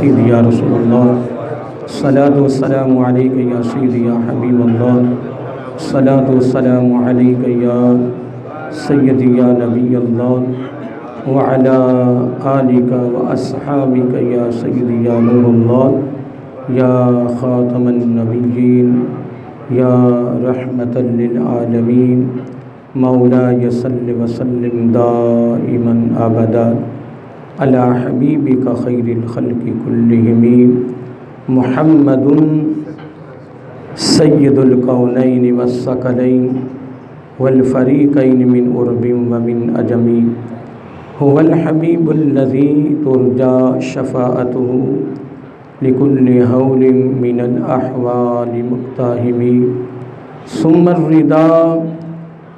سیدی یا رسول اللہ، صلاۃ والسلام علیک یا سیدی یا حبیب اللہ، صلاۃ والسلام علیک یا سیدی یا نبی اللہ، وعلی آلک و اصحابک یا سیدی یا نور اللہ، یا خاتم النبیین، یا رحمۃ للعالمین، مولاي صل وسلم دائما ابدا على حبيبك خير الخلق كلهم محمد سيد الكونين والثقلين والفريقين من عرب ومن عجم، هو الحبيب الذي ترجى شفاعته لكل هول من الأحوال مقتحم، ثم الرضا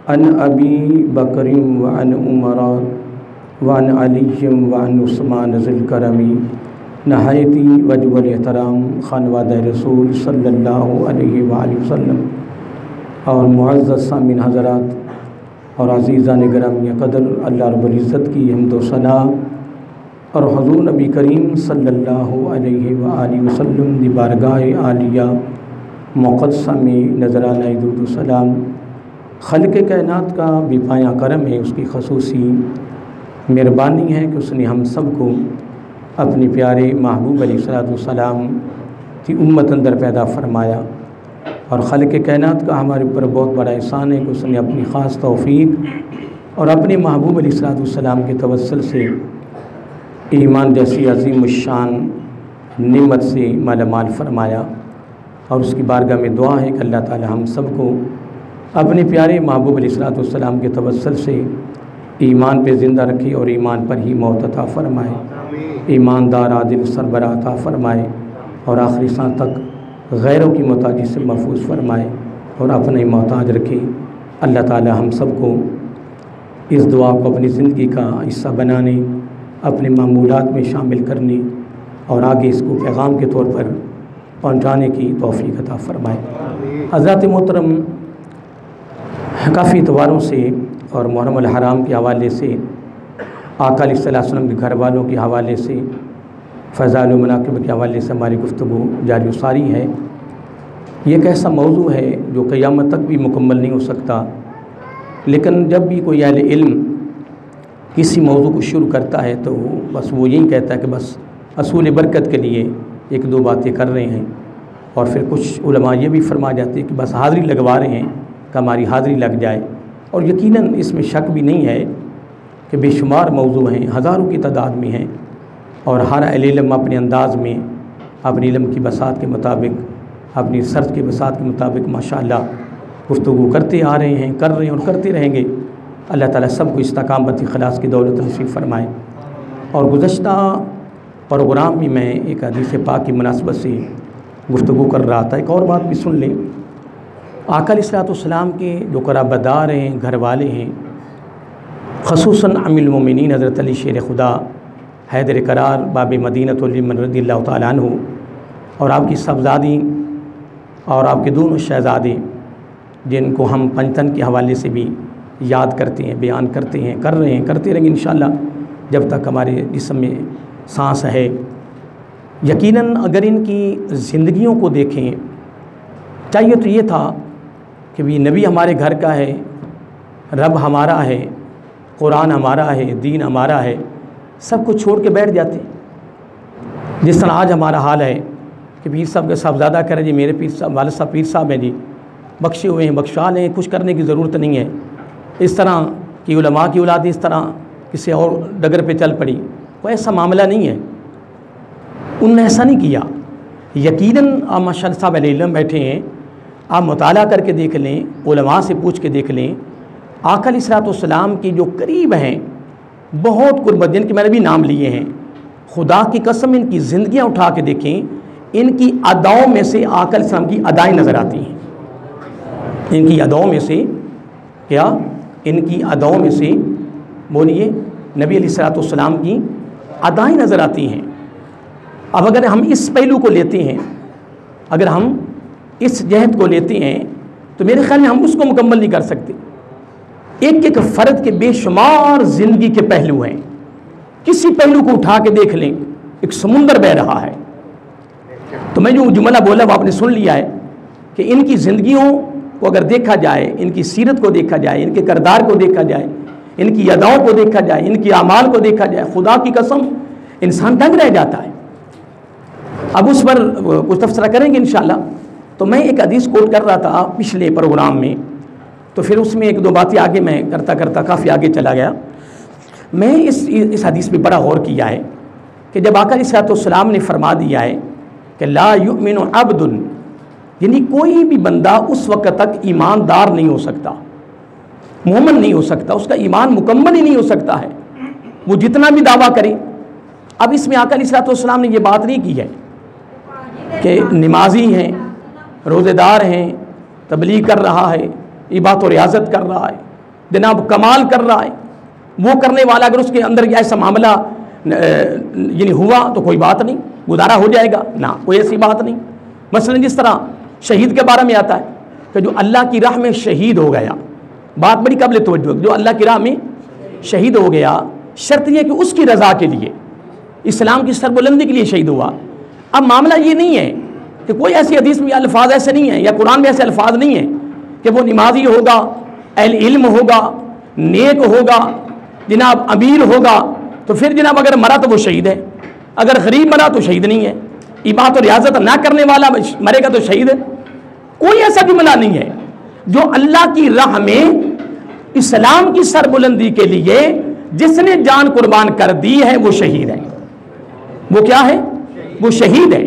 عن ابی بکر وعن عمر وعن علی وعن عثمان ذی الکرم۔ نہایتی وجب الاحترام خانوادہ رسول صلی اللہ علیہ وآلہ وسلم اور معزز سامعین حضرات اور عزیزان گرامی قدر، اللہ رب العزت کی حمد و ثنا اور حضور نبی کریم صلی اللہ علیہ وآلہ وسلم دی بارگاہ عالیہ مقدسہ میں نذرانہ درود و سلام خالق کائنات کا بے پایہ کرم ہے، اس کی خصوصی مہربانی ہے کہ اس نے ہم سب کو اپنے پیارے محبوب علیہ السلام کی امت اندر پیدا فرمایا، اور خالق کائنات کا ہمارے اوپر بہت بڑا احسان ہے کہ اس نے اپنی خاص توفیق اور اپنے محبوب علیہ السلام کے توسل سے ایمان جیسی عظیم الشان نعمت سے مالا مال فرمایا، اور اس کی بارگاہ میں دعا ہے کہ اللہ تعالی ہم سب کو اپنے پیارے محبوب علیہ السلام کے توسل سے ایمان پہ زندہ رکھے اور ایمان پر ہی موت عطا فرمائے، ایماندار عادل سربراہ عطا فرمائے، اور آخری سانس تک غیروں کی محتاجی سے محفوظ فرمائے اور اپنے محتاج رکھے۔ اللہ تعالی ہم سب کو اس دعا کو اپنی زندگی کا حصہ بنانے، اپنے معمولات میں شامل کرنے اور آگے اس کو پیغام کے طور پر پہنچانے کی توفیق عطا فرمائے۔ حضرات محترم، کافی اتواروں سے اور محرم الحرام کے حوالے سے، آقا علیہ السلام کے گھر والوں کے حوالے سے، فضائل و مناقب کے حوالے سے ہماری گفتگو جاری و ساری ہے۔ یہ ایک ایسا موضوع ہے جو قیامت تک بھی مکمل نہیں ہو سکتا، لیکن جب بھی کوئی اہل علم کسی موضوع کو شروع کرتا ہے تو بس وہ یہی کہتا ہے کہ بس اصول برکت کے لیے ایک دو باتیں کر رہے ہیں، اور پھر کچھ علماء یہ بھی فرما جاتے ہیں کہ بس حاضری لگوا رہے ہیں کہ ہماری حاضری لگ جائے، اور یقیناً اس میں شک بھی نہیں ہے کہ بے شمار موضوع ہیں، ہزاروں کی تعداد میں ہیں، اور ہر اہل علم اپنے انداز میں اپنی علم کی بساط کے مطابق، اپنی ریسرچ کی بساط کے مطابق ماشاءاللہ گفتگو کرتے آ رہے ہیں، کر رہے ہیں اور کرتے رہیں گے۔ اللہ تعالیٰ سب کو استقامت اخلاص کی دولت نصیب فرمائے۔ اور گزشتہ پروگرام میں میں ایک حدیث پاک کی مناسبت سے گفتگو کر رہا تھا، ایک اور بات بھی سن لیں۔ آقا علیہ السلام کے جو قرابتدار ہیں، گھر والے ہیں، خصوصاً ام المومنین حضرت علی شیر خدا حیدر قرار باب مدینۃ الامن رضی اللہ تعالیٰ عنہ، اور آپ کی صاحبزادی اور آپ کے دونوں شہزادے، جن کو ہم پنجتن کے حوالے سے بھی یاد کرتے ہیں، بیان کرتے ہیں، کر رہے ہیں، کرتے رہیں گے انشاءاللہ جب تک ہمارے جسم میں سانس ہے۔ یقیناً اگر ان کی زندگیوں کو دیکھیں، چاہیے تو یہ تھا کہ بھی نبی ہمارے گھر کا ہے، رب ہمارا ہے، قرآن ہمارا ہے، دین ہمارا ہے، سب کو چھوڑ کے بیٹھ جاتے، جس طرح آج ہمارا حال ہے کہ پیر صاحب کے صاحبزادہ کہہ رہے جی میرے پیر صاحب والد صاحب پیر صاحب ہیں جی، بخشے ہوئے ہیں، بخشال ہیں، کچھ کرنے کی ضرورت نہیں ہے۔ اس طرح کی علماء کی اولاد اس طرح کسی اور ڈگر پہ چل پڑی، کوئی ایسا معاملہ نہیں ہے، انہوں نے ایسا نہیں کیا۔ یقیناً آپ ماشاء اللہ صاحب علیہ علم بیٹھے ہیں، آپ مطالعہ کر کے دیکھ لیں، علماء سے پوچھ کے دیکھ لیں، آقا علیہ السلام کی جو قریب ہیں، بہت قربت جن کے میں نے بھی نام لیے ہیں، خدا کی قسم ان کی زندگیاں اٹھا کے دیکھیں، ان کی اداؤں میں سے آقا علیہ السلام کی ادائیں نظر آتی ہیں۔ ان کی اداؤں میں سے کیا؟ ان کی اداؤں میں سے بولیے نبی علیہ السلام کی ادائیں نظر آتی ہیں۔ اب اگر ہم اس پہلو کو لیتے ہیں، اگر ہم اس جہت کو لیتے ہیں تو میرے خیال میں ہم اس کو مکمل نہیں کر سکتے۔ ایک ایک فرد کے بے شمار زندگی کے پہلو ہیں، کسی پہلو کو اٹھا کے دیکھ لیں ایک سمندر بہہ رہا ہے۔ تو میں جو جملہ بولا وہ آپ نے سن لیا ہے کہ ان کی زندگیوں کو اگر دیکھا جائے، ان کی سیرت کو دیکھا جائے، ان کے کردار کو دیکھا جائے، ان کی اداؤں کو دیکھا جائے، ان کی اعمال کو دیکھا جائے، خدا کی قسم انسان دنگ رہ جاتا ہے۔ اب اس پر کچھ تبصرہ کریں گے انشاءاللہ۔ تو میں ایک حدیث کوٹ کر رہا تھا پچھلے پروگرام میں، تو پھر اس میں ایک دو باتیں آگے میں کرتا کرتا کافی آگے چلا گیا۔ میں اس حدیث میں بڑا غور کیا ہے کہ جب آقا علیہ السلام نے فرما دیا ہے کہ لا یؤمن عبد، یعنی کوئی بھی بندہ اس وقت تک ایماندار نہیں ہو سکتا، مومن نہیں ہو سکتا، اس کا ایمان مکمل ہی نہیں ہو سکتا ہے، وہ جتنا بھی دعویٰ کرے۔ اب اس میں آقا علیہ السلام نے یہ بات نہیں کی ہے کہ نمازی ہیں، روزے دار ہیں، تبلیغ کر رہا ہے، عبادت و ریاضت کر رہا ہے، جناب کمال کر رہا ہے، وہ کرنے والا اگر اس کے اندر ایسا معاملہ یعنی ہوا تو کوئی بات نہیں، گزارا ہو جائے گا، نہ کوئی ایسی بات نہیں۔ مثلا جس طرح شہید کے بارے میں آتا ہے کہ جو اللہ کی راہ میں شہید ہو گیا، بات بڑی قابل توجہ، جو اللہ کی راہ میں شہید ہو گیا، شرط یہ کہ اس کی رضا کے لیے، اسلام کی سربلندی کے لیے شہید ہوا۔ اب معاملہ یہ نہیں ہے کہ کوئی ایسی حدیث میں الفاظ ایسے نہیں ہیں یا قرآن میں ایسے الفاظ نہیں ہیں کہ وہ نمازی ہوگا، اہل علم ہوگا، نیک ہوگا، جناب امیر ہوگا تو پھر جناب اگر مرا تو وہ شہید ہے، اگر غریب مرا تو شہید نہیں ہے، عبادت و ریاضت نہ کرنے والا مرے گا تو شہید ہے۔ کوئی ایسا جملہ نہیں ہے۔ جو اللہ کی راہ میں اسلام کی سربلندی کے لیے جس نے جان قربان کر دی ہے وہ شہید ہے۔ وہ کیا ہے؟ وہ شہید ہے۔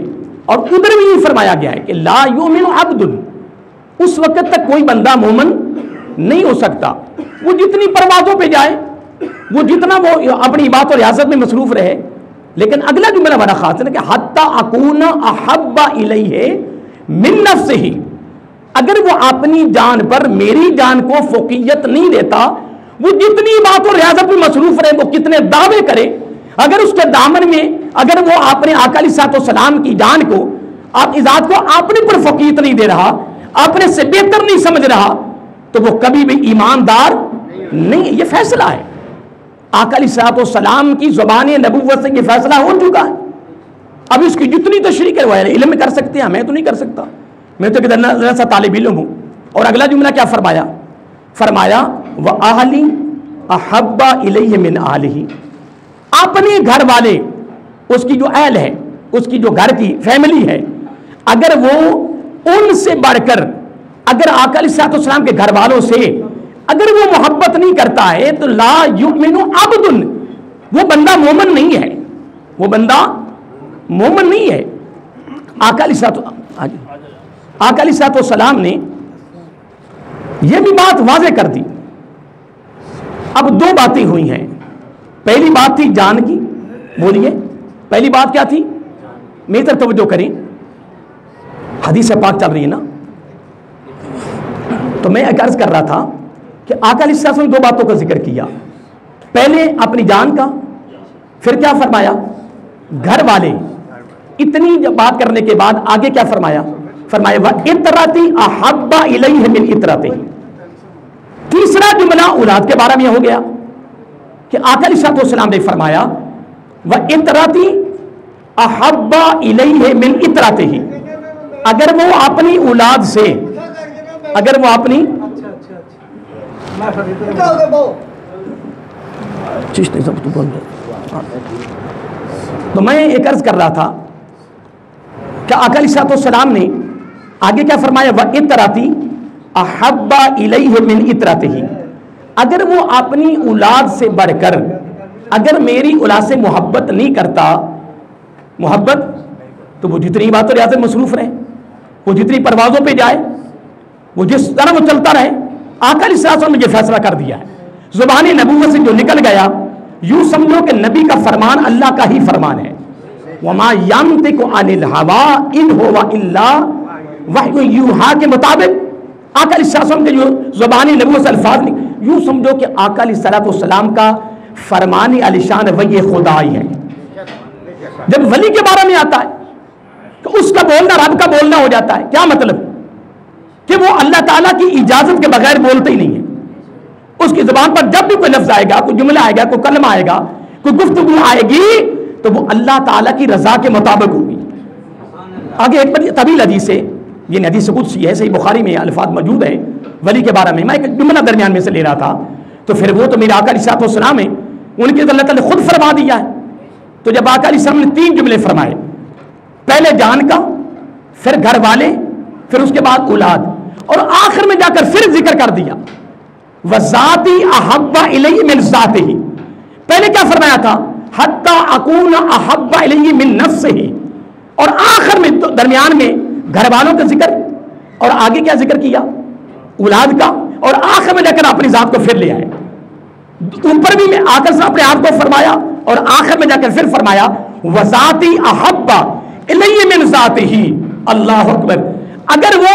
اور ادھر بھی یہ فرمایا گیا ہے کہ لا یؤمن عبد، اس وقت تک کوئی بندہ مومن نہیں ہو سکتا، وہ جتنی پروازوں پہ جائے، وہ جتنا وہ اپنی عبادت و ریاضت میں مصروف رہے، لیکن اگلا جملہ بڑا خاص ہے کہ حتی اکون احب الیہ من نفسہ، اگر وہ اپنی جان پر میری جان کو فوقیت نہیں دیتا، وہ جتنی عبادت و ریاضت میں مصروف رہے، وہ کتنے دعوے کرے، اگر اس کے دامن میں اگر وہ اپنے آقا علیہ السلام کی جان کو، آپ ذات کو اپنے پر فوقیت نہیں دے رہا، اپنے سے بہتر نہیں سمجھ رہا، تو وہ کبھی بھی ایماندار نہیں۔ یہ فیصلہ ہے آقا علیہ السلام کی زبان نبوت سے، یہ فیصلہ ہو چکا ہے۔ اب اس کی جتنی تشریح ہے علم میں کر سکتے ہیں، میں تو نہیں کر سکتا، میں تو ذرا سا طالب علم ہوں۔ اور اگلا جملہ کیا فرمایا؟ فرمایا وَأَهْلِ أَحَبَّ إِلَيْهِ مِنْ أَهْلِهِ، اپنے گھر والے، اس کی جو اہل ہے، اس کی جو گھر کی فیملی ہے، اگر وہ ان سے بڑھ کر، اگر آقا علیہ السلام کے گھر والوں سے اگر وہ محبت نہیں کرتا ہے تو لا یؤمن عبد، وہ بندہ مومن نہیں ہے، وہ بندہ مومن نہیں ہے۔ آقا علیہ السلام نے یہ بھی بات واضح کر دی۔ اب دو باتیں ہوئی ہیں، پہلی بات تھی جان کی، بولیے پہلی بات کیا تھی؟ میری طرف توجہ کریں، حدیث پاک چل رہی ہے نا، تو میں ایک عرض کر رہا تھا کہ آقا علیہ السلام نے دو باتوں کا ذکر کیا، پہلے اپنی جان کا، پھر کیا فرمایا؟ گھر والے۔ اتنی بات کرنے کے بعد آگے کیا فرمایا؟ فرمایا وَإِطْرَتِي أَحَبَّ إِلَيْهِ مِنْ إِطْرَتِهِ۔ تیسرا جملہ اولاد کے بارے میں ہو گیا کہ آقا علیہ السلام نے فرمایا وَإِطْرَتِي أَحَبَّ إِلَيْهِ مِنْ إِطْرَتِهِ، اگر وہ اپنی اولاد سے، اگر وہ اپنی تو میں ایک عرض کر رہا تھا کہ آقا علیہ السلام نے آگے کیا فرمایا؟ وَإِطْرَتِي أَحَبَّ إِلَيْهِ مِنْ إِطْرَتِهِ، اگر وہ اپنی اولاد سے بڑھ کر، اگر میری اولاد سے محبت نہیں کرتا، محبت تو وہ جتنی بات اور ریاضت مصروف رہے، وہ جتنی پروازوں پہ جائے، وہ جس طرح وہ چلتا رہے۔ آقا علیہ السلام نے یہ فیصلہ کر دیا ہے، زبان نبوت سے جو نکل گیا، یوں سمجھو کہ نبی کا فرمان اللہ کا ہی فرمان ہے۔ وَمَا يَنْطِقُ عَنِ الْهَوَىٰ إِنْ هُوَ إِلَّا وَحْيٌ يُوحَىٰ کے مطابق آقا علیہ السلام کے جو زبان نبوت سے الفاظ نہیں، یوں سمجھو کہ آقا علیہ السلام کا فرمان علی شان وحی خدائی ہے۔ جب ولی کے بارے میں آتا ہے تو اس کا بولنا رب کا بولنا ہو جاتا ہے۔ کیا مطلب؟ کہ وہ اللہ تعالیٰ کی اجازت کے بغیر بولتے ہی نہیں ہے۔ اس کی زبان پر جب بھی کوئی لفظ آئے گا، کوئی جملہ آئے گا، کوئی کلمہ آئے گا، کوئی گفتگو آئے گی تو وہ اللہ تعالیٰ کی رضا کے مطابق ہوگی. آگے ایک بڑی طویل حدیث ہے، یہ حدیث قدسی ہے، صحیح بخاری میں الفاظ موجود ہیں ولی کے بارے میں. میں ایک جملہ درمیان میں سے لے رہا تھا، تو پھر وہ تو میرے آقا علیہ الصلوۃ والسلام ہیں، ان کے اللہ تعالیٰ نے خود فرما دیا ہے. تو جب آقا علیہ السلام نے 3 جملے فرمائے، پہلے جان کا، پھر گھر والے، پھر اس کے بعد اولاد، اور آخر میں جا کر پھر ذکر کر دیا وذاتی احب الی من ذاتہ. پہلے کیا فرمایا تھا؟ حتی اکون احب الی من نفسہ، اور آخر میں درمیان میں گھر والوں کا ذکر، اور آگے کیا ذکر کیا؟ اولاد کا، اور آخر میں جا کر اپنی ذات کو پھر لے آئے. اوپر بھی میں آ کر اپنے آپ کو فرمایا، اور آخر میں جا کر پھر فرمایا وذاتی احب الی من ذاتہ. اللہ اکبر. اگر وہ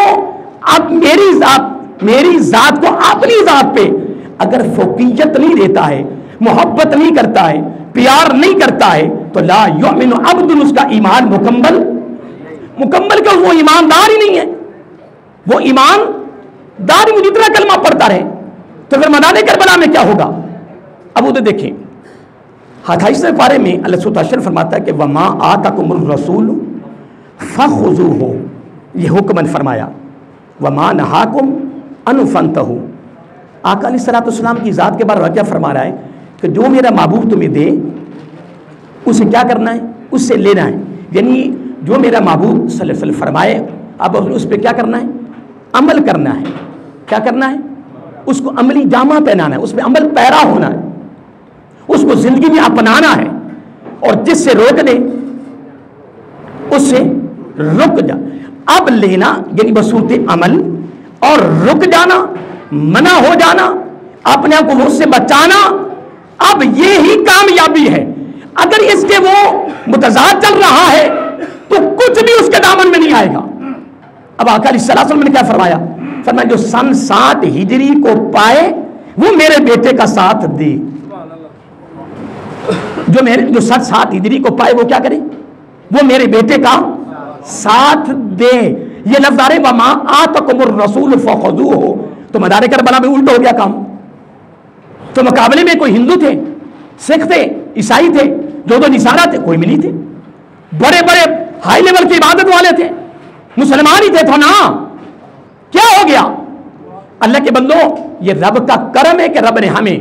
اب میری ذات کو اپنی ذات پہ اگر فوقیت نہیں دیتا ہے، محبت نہیں کرتا ہے، پیار نہیں کرتا ہے، تو لا یؤمن عبد، اس کا ایمان مکمل کہ وہ ایماندار ہی نہیں ہے. وہ ایماندار ہی جتنا کلمہ پڑھتا رہے تو پھر میدان کربلا میں کیا ہوگا؟ اب ادھر دیکھیں 28 پارے میں اللہ سبحانہ وتعالی فرماتا ہے کہ وما آتاکم الرسول فخذوہ، یہ حکمن فرمایا، وما نہاکم عنہ فانتہوا. آقا علیہ الصلوۃ والسلام کی ذات کے بارے میں کیا فرما رہا ہے کہ جو میرا محبوب تمہیں دے اسے کیا کرنا ہے؟ اس سے لینا ہے. یعنی جو میرا محبوب صلی اللہ علیہ وسلم فرمائے اب اس پہ کیا کرنا ہے؟ عمل کرنا ہے. کیا کرنا ہے؟ اس کو عملی جامہ پہنانا ہے، اس پہ عمل پیرا ہونا ہے، اس کو زندگی میں اپنانا ہے. اور جس سے روک دے اس سے رک جا. اب لینا یعنی بصورت عمل، اور رک جانا، منع ہو جانا، اپنے آپ کو اس سے بچانا، اب یہ ہی کامیابی ہے. اگر اس کے وہ متضاد چل رہا ہے تو کچھ بھی اس کے دامن میں نہیں آئے گا. اب آقا علیہ الصلوۃ والسلام نے کیا فرمایا؟ فرمایا جو سن 7 ہجری کو پائے وہ میرے بیٹے کا ساتھ دے. جو سن 7 ہجری کو پائے وہ کیا کرے؟ وہ میرے بیٹے کا ساتھ دے. یہ لفظ آ رہے وما آتاکم الرسول فخذوہ. تو میدان کربلا میں الٹا ہو گیا کام. تو مقابلے میں کوئی ہندو تھے، سکھ تھے، عیسائی تھے، جو نصارہ تھے، کوئی نہیں تھے. بڑے بڑے ہائی لیول کی عبادت والے تھے، مسلمان ہی تھے. تو نا کیا ہو گیا؟ اللہ کے بندوں، یہ رب کا کرم ہے کہ رب نے ہمیں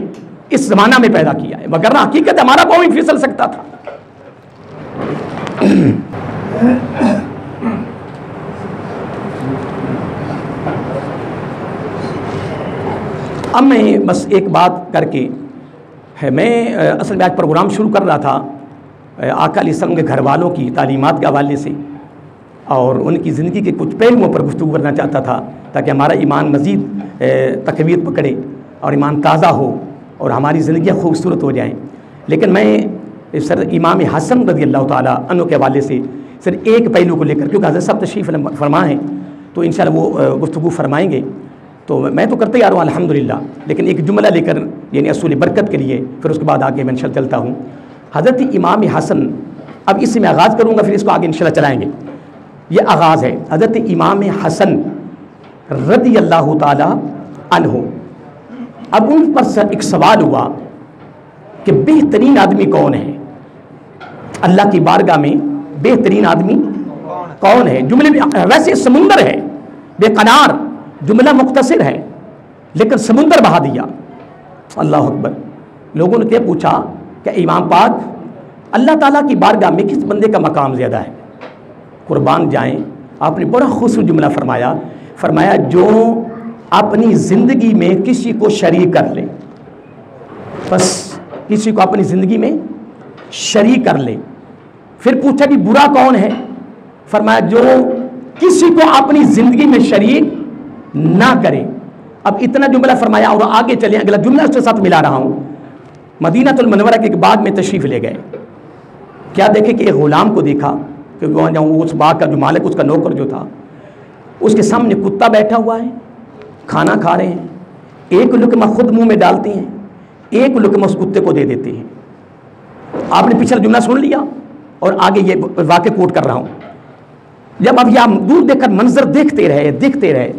اس زمانہ میں پیدا کیا ہے، وگرنہ حقیقت ہمارا پاؤں ہی پھسل سکتا تھا. اب میں بس ایک بات کر کے میں اصل میں آج پروگرام شروع کر رہا تھا آقا علیہ السلام کے گھر والوں کی تعلیمات کے حوالے سے اور ان کی زندگی کے کچھ پہلوؤں پر گفتگو کرنا چاہتا تھا تاکہ ہمارا ایمان مزید تقویت پکڑے اور ایمان تازہ ہو اور ہماری زندگیاں خوبصورت ہو جائیں. لیکن میں سر امام حسن رضی اللہ تعالیٰ عنہ کے حوالے سے سر ایک پہلو کو لے کر، کیونکہ حضرت صاحب تشریف فرما ہیں تو انشاءاللہ وہ گفتگو فرمائیں گے. تو میں تو کرتے آ رہا ہوں الحمدللہ، لیکن ایک جملہ لے کر یعنی اصول برکت کے لیے پھر اس کے بعد آگے میں انشاءاللہ چلتا ہوں. حضرت امام حسن، اب اس سے میں آغاز کروں گا پھر اس کو آگے انشاءاللہ چلائیں گے. یہ آغاز ہے حضرت امام حسن رضی اللہ تعالی عنہ. اب ان پر ایک سوال ہوا کہ بہترین آدمی کون ہے؟ اللہ کی بارگاہ میں بہترین آدمی کون ہے؟ جملے میں ویسے سمندر ہے بے قرار، جملہ مختصر ہے لیکن سمندر بہا دیا. اللہ اکبر. لوگوں نے کیا پوچھا کہ امام پاک اللہ تعالیٰ کی بارگاہ میں کس بندے کا مقام زیادہ ہے؟ قربان جائیں، آپ نے بڑا خوبصورت جملہ فرمایا جو اپنی زندگی میں کسی کو شریک کر لے، بس کسی کو اپنی زندگی میں شریک کر لے. پھر پوچھا کہ برا کون ہے؟ فرمایا جو کسی کو اپنی زندگی میں شریک نہ کرے. اب اتنا جملہ فرمایا اور آگے چلیں، اگلا جملہ اس کے ساتھ ملا رہا ہوں. مدینہ المنورہ کے بعد میں تشریف لے گئے. کیا دیکھے کہ ایک غلام کو دیکھا کہ اس باغ کا جو مالک، اس کا نوکر جو تھا، اس کے سامنے کتا بیٹھا ہوا ہے، کھانا کھا رہے ہیں. ایک لقمہ خود منہ میں ڈالتے ہیں، ایک لقمہ اس کتے کو دے دیتے ہیں. آپ نے پچھلا جملہ سن لیا اور آگے یہ واقعہ کوٹ کر رہا ہوں. جب اب یہ دور دیکھ کر منظر دیکھتے رہے،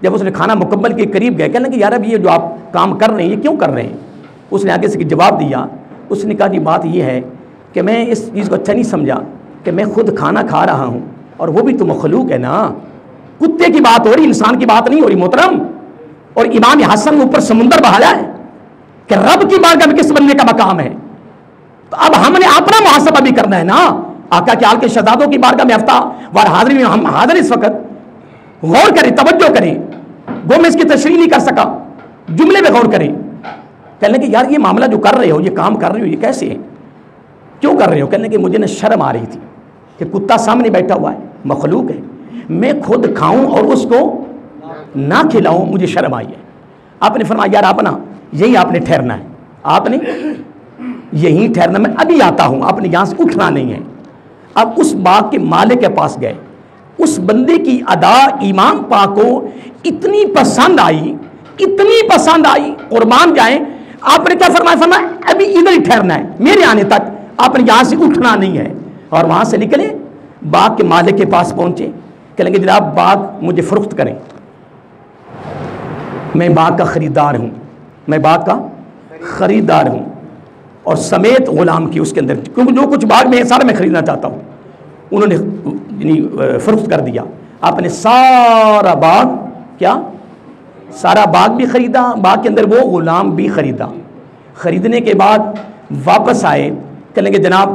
جب اس نے کھانا مکمل کے قریب گئے، کہنے لگے یار اب یہ جو آپ کام کر رہے ہیں یہ کیوں کر رہے ہیں؟ اس نے آگے سے جواب دیا. اس نے کہا جی بات یہ ہے کہ میں اس چیز کو اچھا نہیں سمجھا کہ میں خود کھانا کھا رہا ہوں اور وہ بھی تو مخلوق ہے نا. کتے کی بات ہو رہی, انسان کی بات نہیں ہو رہی محترم. اور امام حسن اوپر سمندر بہایا ہے کہ رب کی بارگاہ میں کس بندے کا مقام ہے. تو اب ہم نے اپنا محاسبہ بھی کرنا ہے نا. آقا کے آل کے شہزادوں کی بارگاہ میں ہفتہ وار حاضری میں ہم حاضر اس وقت. غور کریں, توجہ کریں. وہ میں اس کی تشریح نہیں کر سکا, جملے میں غور کریں. کہنے کہ یار یہ معاملہ جو کر رہے ہو, یہ کام کر رہے ہو, یہ کیسے ہے, کیوں کر رہے ہو؟ کہنے کہ مجھے نہ شرم آ رہی تھی کہ کتا سامنے بیٹھا ہوا ہے, مخلوق ہے, میں خود کھاؤں اور اس کو نہ کھلاؤں, مجھے شرم آئی ہے. آپ نے فرمایا یار آپ نا یہی آپ نے ٹھہرنا ہے, آپ نے یہیں ٹھہرنا, میں ابھی آتا ہوں, آپ نے یہاں سے اٹھنا نہیں ہے. اب اس باغ کے مالک کے پاس گئے. اس بندے کی ادا امام پاک کو اتنی پسند آئی, اتنی پسند آئی, قربان جائیں. آپ نے کیا فرمایا؟ فرمایا ابھی ادھر ہی ٹھہرنا ہے, میرے آنے تک آپ نے یہاں سے اٹھنا نہیں ہے. اور وہاں سے نکلے, باغ کے مالک کے پاس پہنچے. کہیں گے جناب باغ مجھے فروخت کریں, میں باغ کا خریدار ہوں, میں باغ کا خریدار ہوں. اور سمیت غلام کی اس کے اندر, کیونکہ جو کچھ باغ میں ہے سارا میں خریدنا چاہتا ہوں. انہوں نے فروخت کر دیا. آپ نے سارا باغ, کیا سارا باغ بھی خریدا, باغ کے اندر وہ غلام بھی خریدا. خریدنے کے بعد واپس آئے, کہنے کہ جناب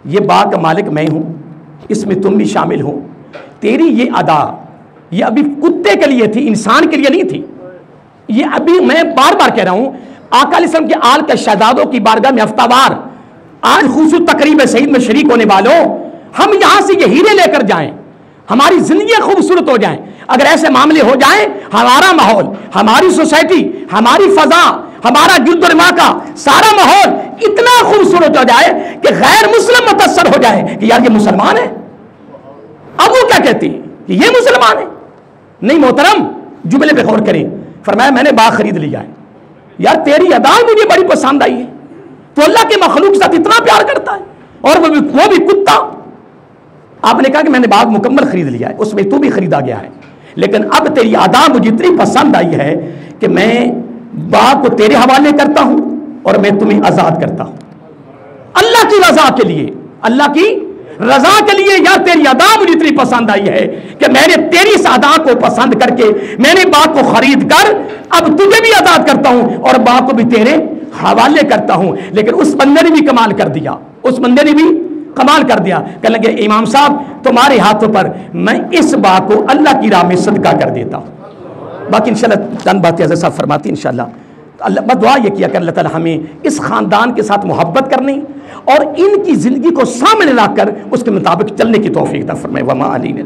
یہ باغ کا مالک میں ہوں, اس میں تم بھی شامل ہو. تیری یہ ادا یہ ابھی کتے کے لیے تھی, انسان کے لیے نہیں تھی. یہ ابھی میں بار بار کہہ رہا ہوں, آقا علیہ السلام کے آل کے شہزادوں کی بارگاہ میں ہفتہ وار آج خصوص تقریب سعید میں شریک ہونے والوں, ہم یہاں سے یہ ہیرے لے کر جائیں, ہماری زندگی خوبصورت ہو جائیں. اگر ایسے معاملے ہو جائیں, ہمارا ماحول, ہماری سوسائٹی, ہماری فضا, ہمارا گرد و نما کا سارا ماحول اتنا خوبصورت ہو جائے کہ غیر مسلم متاثر ہو جائے کہ یار یہ مسلمان ہے. اب وہ کیا کہتی کہ یہ مسلمان ہے؟ نہیں محترم, جملے پہ غور کریں. فرمایا میں نے باغ خرید لیا ہے. یار تیری ادا مجھے بڑی پسند آئی ہے, تو اللہ کے مخلوق کے ساتھ اتنا پیار کرتا ہے, اور وہ بھی کتا. آپ نے کہا کہ میں نے باغ مکمل خرید لیا ہے, اس میں تو بھی خریدا گیا ہے, لیکن اب تیری ادا مجھے اتنی پسند آئی ہے کہ میں باغ کو تیرے حوالے کرتا ہوں اور میں تمہیں آزاد کرتا ہوں اللہ کی رضا کے لیے. اللہ کی رضا کے لیے یار تیری ادا مجھے اتنی پسند آئی ہے کہ میں نے تیری اس ادا کو پسند کر کے میں نے باغ کو خرید کر اب تجھے بھی آزاد کرتا ہوں اور باغ کو بھی تیرے حوالے کرتا ہوں. لیکن اس بندے نے بھی کمال کر دیا, اس بندے نے بھی کمال کر دیا. کہنے لگے امام صاحب تمہارے ہاتھوں پر میں اس باغ کو اللہ کی راہ میں صدقہ کر دیتا ہوں. باقی انشاءاللہ چند باتیں حضرت صاحب فرماتی ہیں انشاءاللہ. اللہ بس دعا یہ کیا کہ اللہ تعالی ہمیں اس خاندان کے ساتھ محبت کرنی اور ان کی زندگی کو سامنے لا کر اس کے مطابق چلنے کی توفیق عطا فرمائے. وما علینا